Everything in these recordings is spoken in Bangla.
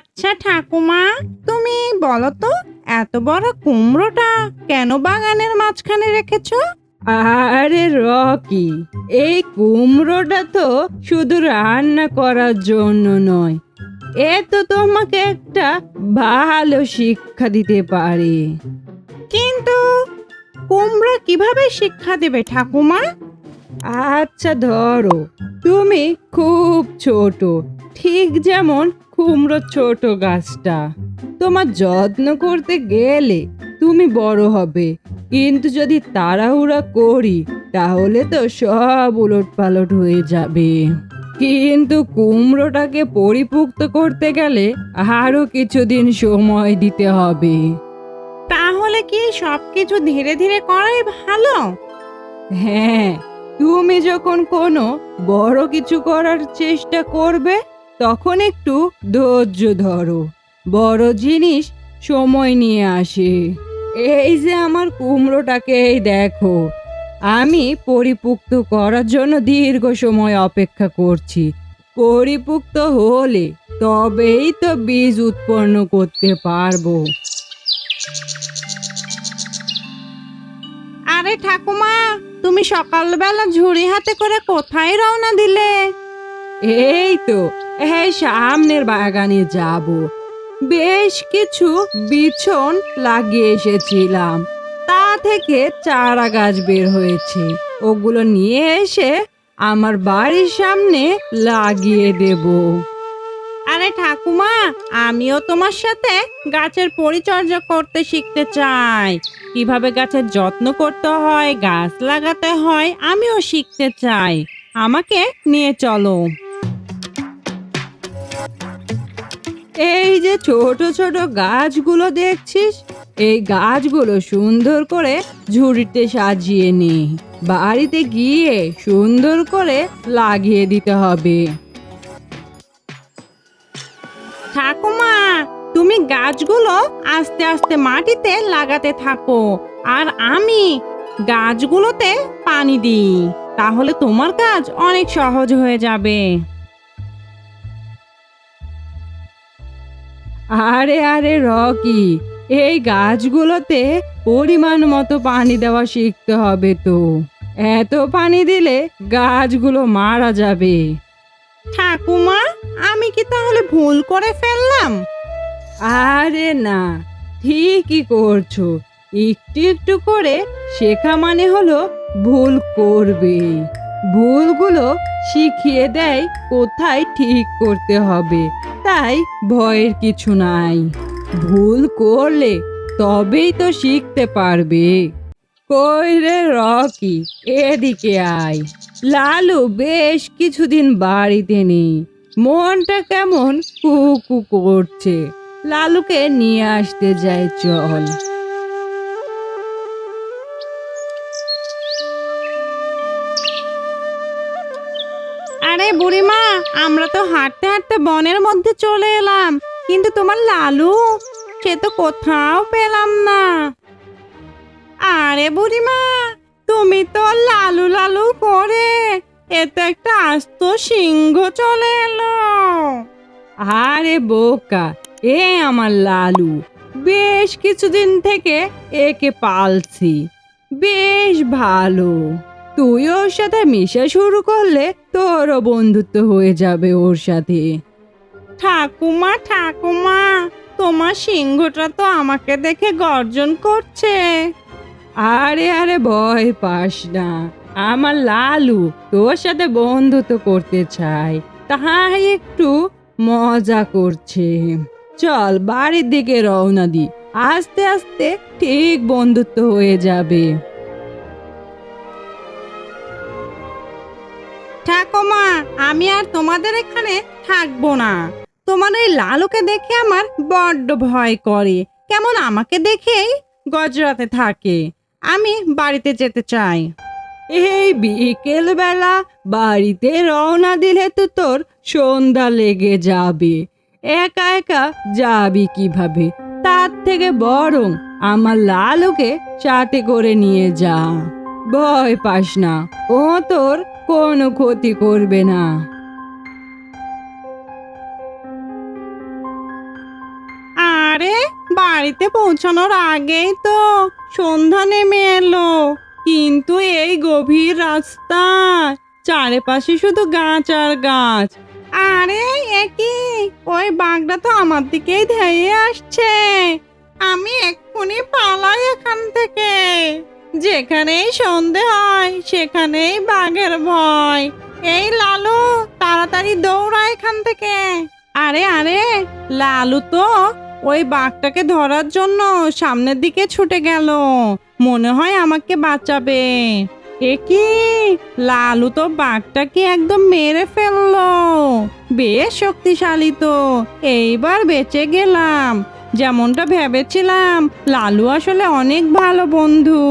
আচ্ছা ঠাকুমা, তুমি বলো তো, এত বড় কুমড়োটা কেন বাগানের মাঝখানে রেখেছো? আরে রকি, এই কুমড়োটা তো শুধু রান্না করার জন্য নয়, এ তো তোমাকে একটা ভালো শিক্ষা দিতে পারে। কিন্তু কুমড়ো কিভাবে শিক্ষা দেবে ঠাকুমা? আচ্ছা ধরো, তুমি খুব ছোট, ঠিক যেমন কুমড়ো ছোট গাছটা। তোমার যত্ন করতে গেলে তুমি বড় হবে, কিন্তু যদি তাড়াহুড়া করি তাহলে তো সব উলটপালট হয়ে যাবে। কিন্তু কুমড়োটাকে পরিপুক্ত করতে গেলে আরো কিছুদিন সময় দিতে হবে। তাহলে কি সবকিছু ধীরে ধীরে করাই ভালো? হ্যাঁ, তুমি যখন কোনো বড় কিছু করার চেষ্টা করবে তখন একটু ধৈর্য ধরো। বড় জিনিস সময় নিয়ে আসে। এই যে আমার কুমড়োটাকে এই দেখো, আমি পরিপুক্ত করার জন্য দীর্ঘ সময় অপেক্ষা করছি। পরিপুক্ত হলে তবেই তো বীজ উৎপন্ন করতে পারবো। আরে ঠাকুমা, তুমি সকালবেলা ঝুড়ি হাতে করে কোথায় রওনা দিলে? এই তো, এই সামনের বাগানে যাব। বেশ কিছু বিছন লাগিয়ে এসেছিলাম, তা থেকে চারা গাছ বের হয়েছে। ওগুলো নিয়ে এসে আমার বাড়ির সামনে লাগিয়ে দেব। আরে ঠাকুমা, আমিও তোমার সাথে গাছের পরিচর্যা করতে শিখতে চাই। কিভাবে গাছের যত্ন করতে হয়, গাছ লাগাতে হয়, আমিও শিখতে চাই। আমাকে নিয়ে চলো। এই যে ছোট ছোট গাছগুলো দেখছিস, এই গাছগুলো সুন্দর করে ঝুড়িতে সাজিয়ে নে। বাড়িতে গিয়ে সুন্দর করে লাগিয়ে দিতে হবে। ঠাকুমা, তুমি গাছগুলো আস্তে আস্তে মাটিতে লাগাতে থাকো, আর আমি গাছগুলোতে পানি দিই। তাহলে তোমার কাজ অনেক সহজ হয়ে যাবে। আরে আরে রকি, এই গাছগুলোতে পরিমাণ মতো পানি দেওয়া শিখতে হবে তো। এত পানি দিলে গাছগুলো মারা যাবে। ঠাকুমা, আমি কি তাহলে ভুল করে ফেললাম? আরে না, ঠিকই করছো। একটু একটু করে শেখা মানে হলো ভুল করবে। ভুলগুলো শিখিয়ে দেয় কোথায় ঠিক করতে হবে, তাই ভয়ের কিছু নাই। ভুল করলে তবেই তো শিখতে পারবে। কই রে রকি, এদিকে আয়। লালু বেশ কিছুদিন বাড়িতে নেই, মনটা কেমন কুকু করছে। লালুকে নিয়ে আসতে যাই, চল। আরে বুড়িমা, আমরা তো হাঁটতে হাঁটতে বনের মধ্যে চলে এলাম, কিন্তু তোমার লালু, সে তো কোথাও পেলাম না। আরে বুড়িমা, তুমি তো লালু লালু করে এ তো একটা আস্ত সিংহ চলে এলো। আরে বোকা, এ আমার লালু। বেশ কিছুদিন থেকে একে পালছি, বেশ ভালো। তুই ওর সাথে মিশা শুরু করলে তোরও বন্ধুত্ব হয়ে যাবে ওর সাথে। ঠাকুমা ঠাকুমা, তোমার সিংহটা তো আমাকে দেখে গর্জন করছে। আরে আরে ভয় পাস না, আমার লালু তোর সাথে বন্ধুত্ব করতে চাই, তাই একটু মজা করছে। চল বাড়ির দিকে রওনা দি, আস্তে আস্তে ঠিক বন্ধুত্ব হয়ে যাবে। ঠাকুমা, আমি আর তোমাদের এখানে থাকবো না। তোমার ওই লালুকে দেখে আমার বড্ড ভয় করে, কেমন আমাকে দেখেই গজরাতে থাকে। আমি বাড়িতে যেতে চাই। এই বিকেল বেলা বাড়িতে রওনা দিলে তো তোর সন্ধ্যা লেগে যাবে। একা একা যাবি কিভাবে? তার থেকে বরং আমার লালুকে সাথে করে নিয়ে যা। ভয় পাস না, ও তোর কোনো ক্ষতি করবে না। আরে বাড়িতে পৌঁছানোর আগেই তো সন্ধ্যা নেমে এলো, কিন্তু এই গভীর রাস্তা, চারিপাশে শুধু গাছ আর গাছ। আরে একই, ওই বাঘটা তো আমার দিকেই ধেয়ে আসছে। আমি এক্ষুনি পালাই এখান থেকে। যেখানেই সন্ধে হয় সেখানেই বাঘের ভয়। এই লালু, তাড়াতাড়ি দৌড়া এখান থেকে। আরে আরে, লালু তো ওই বাঘটাকে ধরার জন্য সামনের দিকে ছুটে গেল, মনে হয় আমাকে বাঁচাবে। এ কি, লালু তো বাঘটাকে একদম মেরে ফেললো। বেশ শক্তিশালী তো, এইবার বেঁচে গেলাম। যেমনটা ভেবেছিলাম, লালু আসলে অনেক ভালো বন্ধু।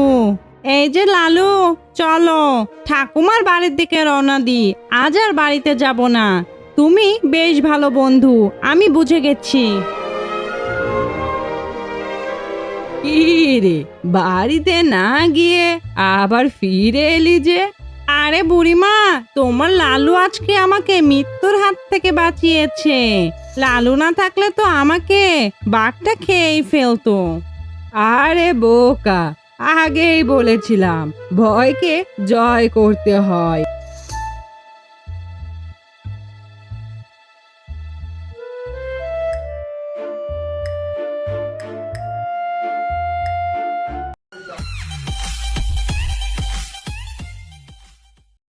এই যে লালু, চলো ঠাকুমার বাড়ির দিকে রওনা দি। আজ আর বাড়িতে যাব না। তুমি বেশ ভালো বন্ধু, আমি বুঝে গেছি। কি রে, বাড়িতে না গিয়ে আবার ফিরে এলি যে? আরে বুড়িমা, তোমার লালু আজকে আমাকে মৃত্যুর হাত থেকে বাঁচিয়েছে। লালু না থাকলে তো আমাকে বাঘটা খেয়েই ফেলতো। আরে বোকা, আগেই বলেছিলাম ভয়কে জয় করতে হয়।